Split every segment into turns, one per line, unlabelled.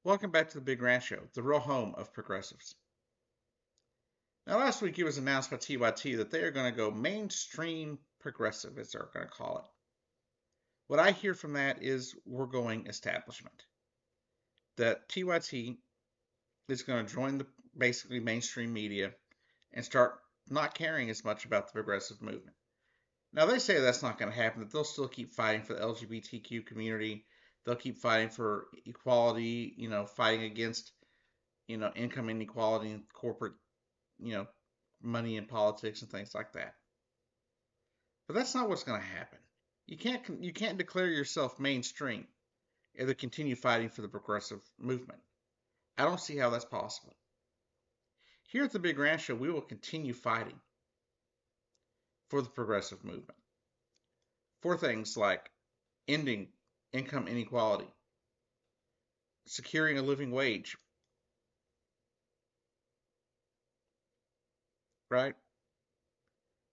Welcome back to the Big Ranch Show, the real home of progressives. Now, last week it was announced by TYT that they are going to go mainstream progressive, as they're going to call it. What I hear from that is we're going establishment. That TYT is going to join the basically mainstream media and start not caring as much about the progressive movement. Now, they say that's not going to happen, that they'll still keep fighting for the LGBTQ community. They'll keep fighting for equality, fighting against, income inequality and corporate, you know, money in politics and things like that. But that's not what's going to happen. You can't declare yourself mainstream and then continue fighting for the progressive movement. I don't see how that's possible. Here at the Big Ranch Show, we will continue fighting for the progressive movement for things like ending income inequality, securing a living wage, right?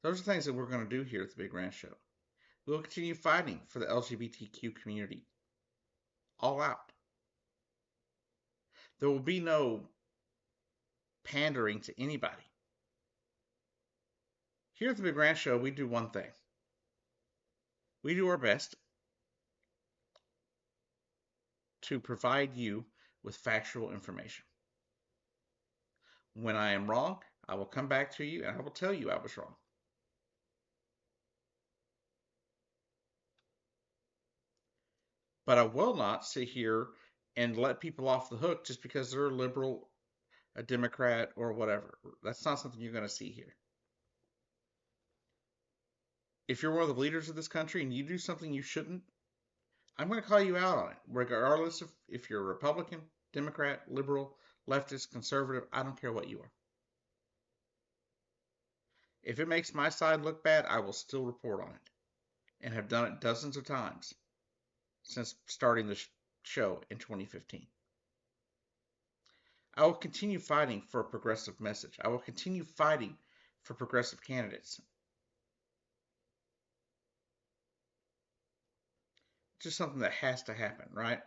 Those are things that we're going to do here at the Big Ranch Show. We will continue fighting for the LGBTQ community all out. There will be no pandering to anybody. Here at the Big Ranch Show, we do one thing. We do our best to provide you with factual information. When I am wrong, I will come back to you and I will tell you I was wrong. But I will not sit here and let people off the hook just because they're a liberal, a Democrat, or whatever. That's not something you're going to see here. If you're one of the leaders of this country and you do something you shouldn't, I'm going to call you out on it, regardless of if you're a Republican, Democrat, liberal, leftist, conservative. I don't care what you are. If it makes my side look bad, I will still report on it and have done it dozens of times since starting the show in 2015. I will continue fighting for a progressive message. I will continue fighting for progressive candidates. It's just something that has to happen, right?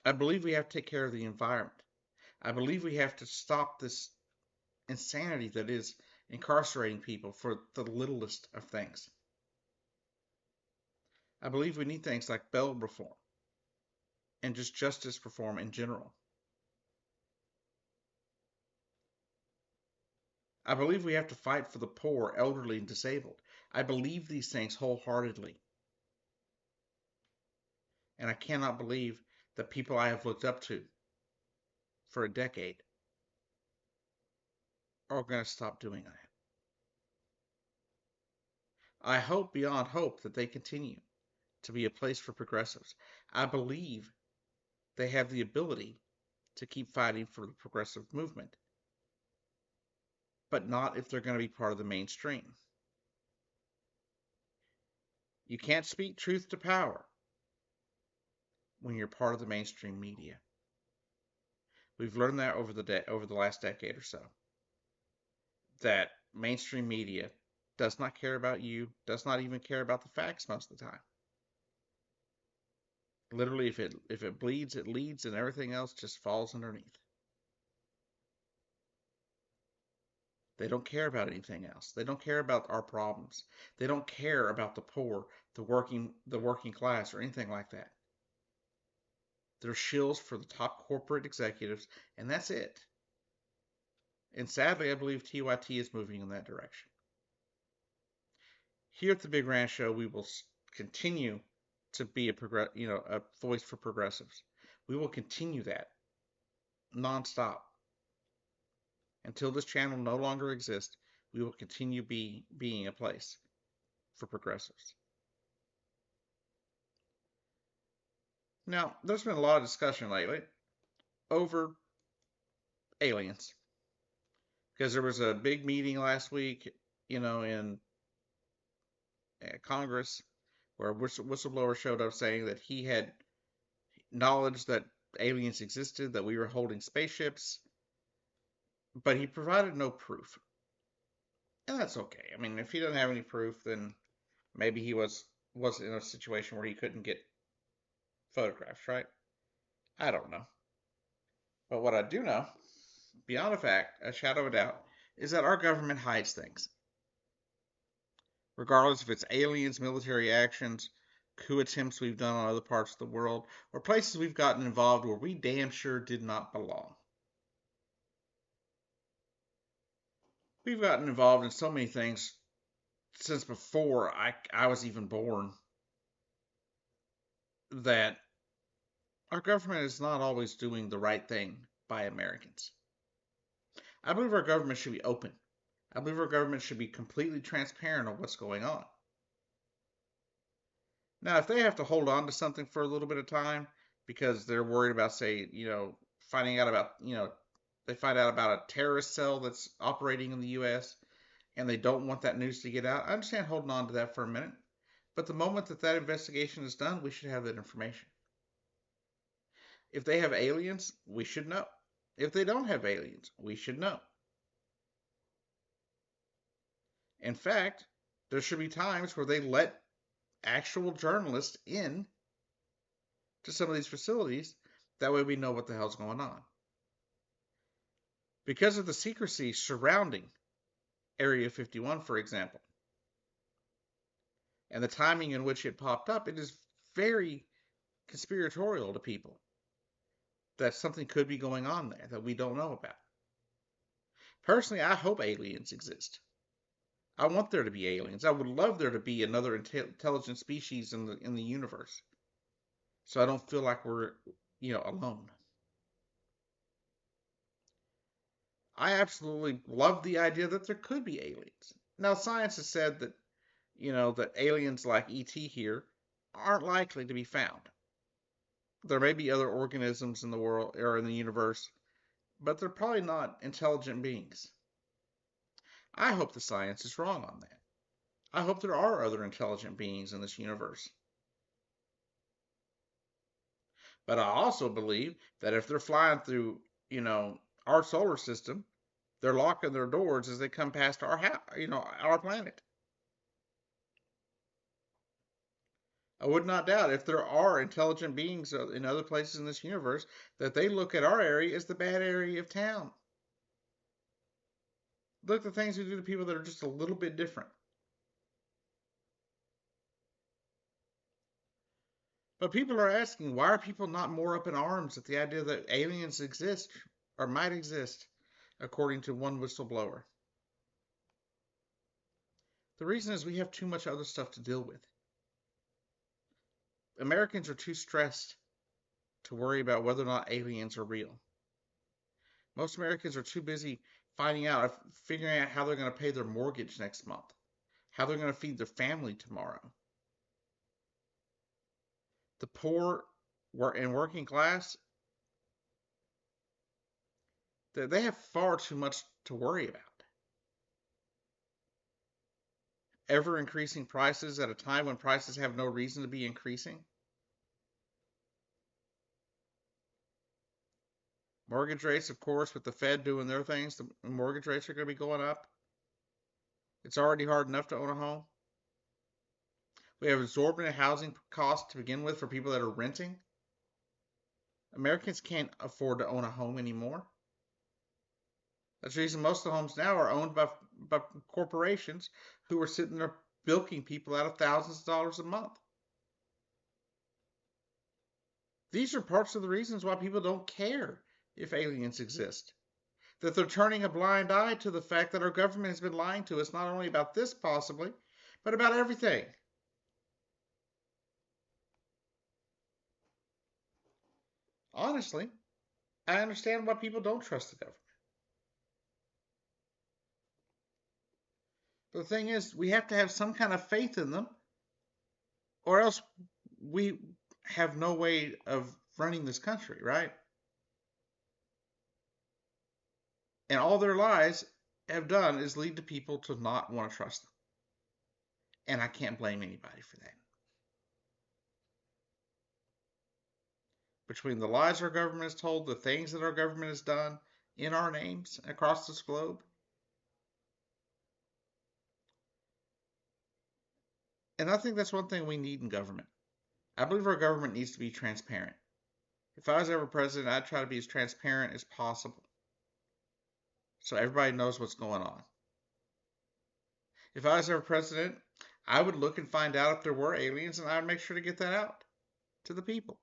I believe we have to take care of the environment. I believe we have to stop this insanity that is incarcerating people for the littlest of things. I believe we need things like bail reform and just justice reform in general. I believe we have to fight for the poor, elderly, and disabled. I believe these things wholeheartedly. And I cannot believe that people I have looked up to for a decade are going to stop doing that. I hope beyond hope that they continue to be a place for progressives. I believe they have the ability to keep fighting for the progressive movement, but not if they're going to be part of the mainstream. You can't speak truth to power when you're part of the mainstream media. We've learned that over the last decade or so. That mainstream media does not care about you, does not even care about the facts most of the time. Literally, if it bleeds, it leads, and everything else just falls underneath. They don't care about anything else. They don't care about our problems. They don't care about the poor, the working class, or anything like that. They're shills for the top corporate executives, and that's it. And sadly, I believe TYT is moving in that direction. Here at the Big Ranch Show, we will continue to be a voice for progressives. We will continue that nonstop until this channel no longer exists. We will continue being a place for progressives. Now, there's been a lot of discussion lately over aliens because there was a big meeting last week, in Congress where a whistleblower showed up saying that he had knowledge that aliens existed, that we were holding spaceships, but he provided no proof. And that's okay. I mean, if he doesn't have any proof, then maybe he was was in a situation where he couldn't get photographs, right? I don't know. But what I do know, beyond a fact, a shadow of a doubt, is that our government hides things. Regardless if it's aliens, military actions, coup attempts we've done on other parts of the world, or places we've gotten involved where we damn sure did not belong. We've gotten involved in so many things since before I was even born that our government is not always doing the right thing by Americans. I believe our government should be open. I believe our government should be completely transparent on what's going on. Now, if they have to hold on to something for a little bit of time because they're worried about, say, finding out about, they find out about a terrorist cell that's operating in the U.S. and they don't want that news to get out, I understand holding on to that for a minute. But the moment that that investigation is done, we should have that information. If they have aliens, we should know. If they don't have aliens, we should know. In fact, there should be times where they let actual journalists in to some of these facilities. That way we know what the hell's going on. Because of the secrecy surrounding Area 51, for example, and the timing in which it popped up, it is very conspiratorial to people that something could be going on there that we don't know about. Personally, I hope aliens exist. I want there to be aliens. I would love there to be another intelligent species in the universe, so I don't feel like we're alone. I absolutely love the idea that there could be aliens. Now, science has said that that aliens like ET here aren't likely to be found. There may be other organisms in the world or in the universe, but they're probably not intelligent beings. I hope the science is wrong on that. I hope there are other intelligent beings in this universe. But I also believe that if they're flying through, our solar system, they're locking their doors as they come past our planet. I would not doubt if there are intelligent beings in other places in this universe that they look at our area as the bad area of town. Look at the things we do to people that are just a little bit different. But people are asking, why are people not more up in arms at the idea that aliens exist or might exist, according to one whistleblower? The reason is we have too much other stuff to deal with. Americans are too stressed to worry about whether or not aliens are real. Most Americans are too busy figuring out how they're going to pay their mortgage next month, how they're going to feed their family tomorrow. The poor and working class, they have far too much to worry about. Ever increasing prices at a time when prices have no reason to be increasing. Mortgage rates, of course, with the Fed doing their things, the mortgage rates are going to be going up. It's already hard enough to own a home. We have exorbitant housing costs to begin with for people that are renting. Americans can't afford to own a home anymore. That's the reason most of the homes now are owned by corporations who are sitting there bilking people out of thousands of dollars a month. These are parts of the reasons why people don't care if aliens exist. That they're turning a blind eye to the fact that our government has been lying to us not only about this possibly, but about everything. Honestly, I understand why people don't trust the government. But the thing is, we have to have some kind of faith in them, or else we have no way of running this country, right? And all their lies have done is lead to people to not want to trust them. And I can't blame anybody for that. Between the lies our government has told, the things that our government has done in our names across this globe, And I think that's one thing we need in government. I believe our government needs to be transparent. If I was ever president, I'd try to be as transparent as possible so everybody knows what's going on. If I was ever president, I would look and find out if there were aliens, and I would make sure to get that out to the people.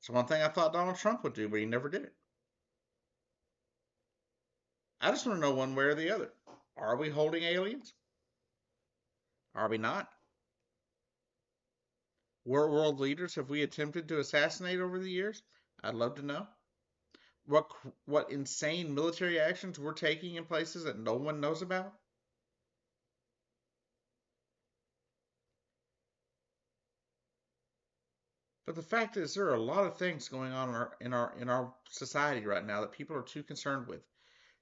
It's one thing I thought Donald Trump would do, but he never did it. I just want to know one way or the other. Are we holding aliens? Are we not? What world leaders have we attempted to assassinate over the years? I'd love to know. What insane military actions we're taking in places that no one knows about? But the fact is, there are a lot of things going on in our society right now that people are too concerned with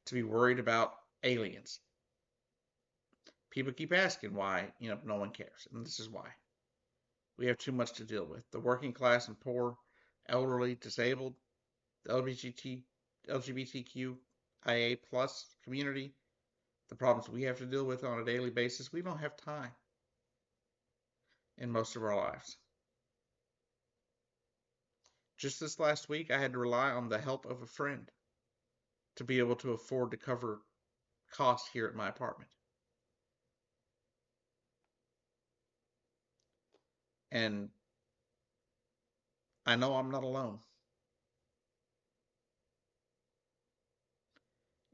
to be worried about aliens. People keep asking why, no one cares, and this is why. We have too much to deal with. The working class and poor, elderly, disabled, the LGBTQIA plus community, the problems we have to deal with on a daily basis. We don't have time in most of our lives. Just this last week, I had to rely on the help of a friend to be able to afford to cover costs here at my apartment. And I know I'm not alone.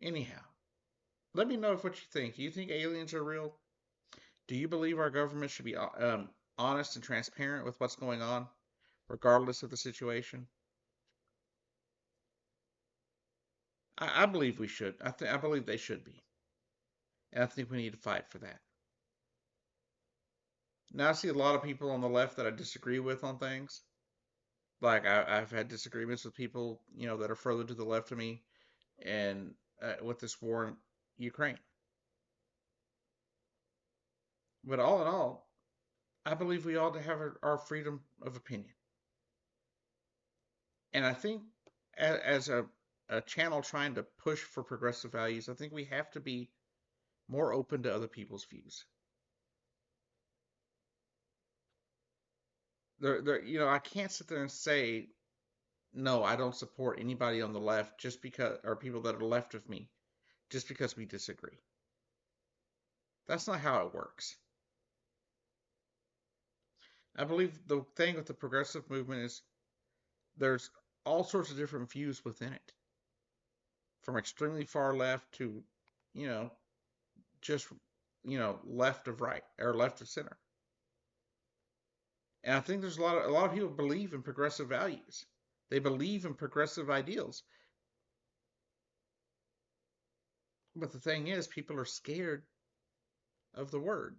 Anyhow, let me know what you think. Do you think aliens are real? Do you believe our government should be honest and transparent with what's going on, regardless of the situation? I believe we should. I believe they should be. And I think we need to fight for that. Now, I see a lot of people on the left that I disagree with on things. Like, I've had disagreements with people, that are further to the left of me and with this war in Ukraine. But all in all, I believe we ought to have our freedom of opinion. And I think as a channel trying to push for progressive values, I think we have to be more open to other people's views. I can't sit there and say, no, I don't support anybody on the left just because, or people that are left of me, just because we disagree. That's not how it works. I believe the thing with the progressive movement is there's all sorts of different views within it, from extremely far left to, just, left of right or left of center. And I think there's a lot of people believe in progressive values. They believe in progressive ideals. But the thing is, people are scared of the word.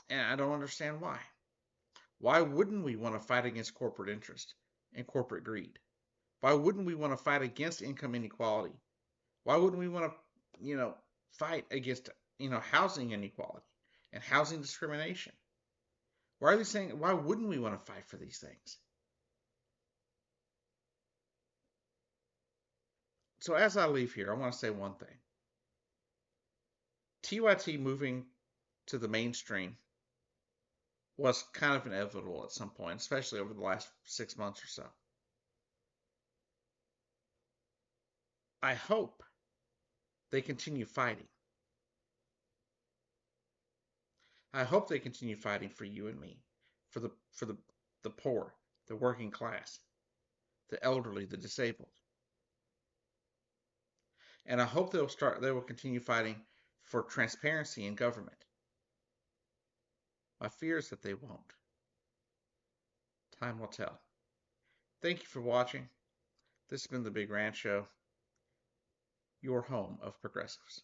And I don't understand why. Why wouldn't we want to fight against corporate interest and corporate greed? Why wouldn't we want to fight against income inequality? Why wouldn't we want to, fight against, housing inequality and housing discrimination? Why are they saying, why wouldn't we want to fight for these things? So as I leave here, I want to say one thing. TYT moving to the mainstream was kind of inevitable at some point, especially over the last 6 months or so. I hope they continue fighting. I hope they continue fighting for you and me, for the poor, the working class, the elderly, the disabled. And I hope they will continue fighting for transparency in government. My fear is that they won't. Time will tell. Thank you for watching. This has been The Big Rant Show, your home of progressives.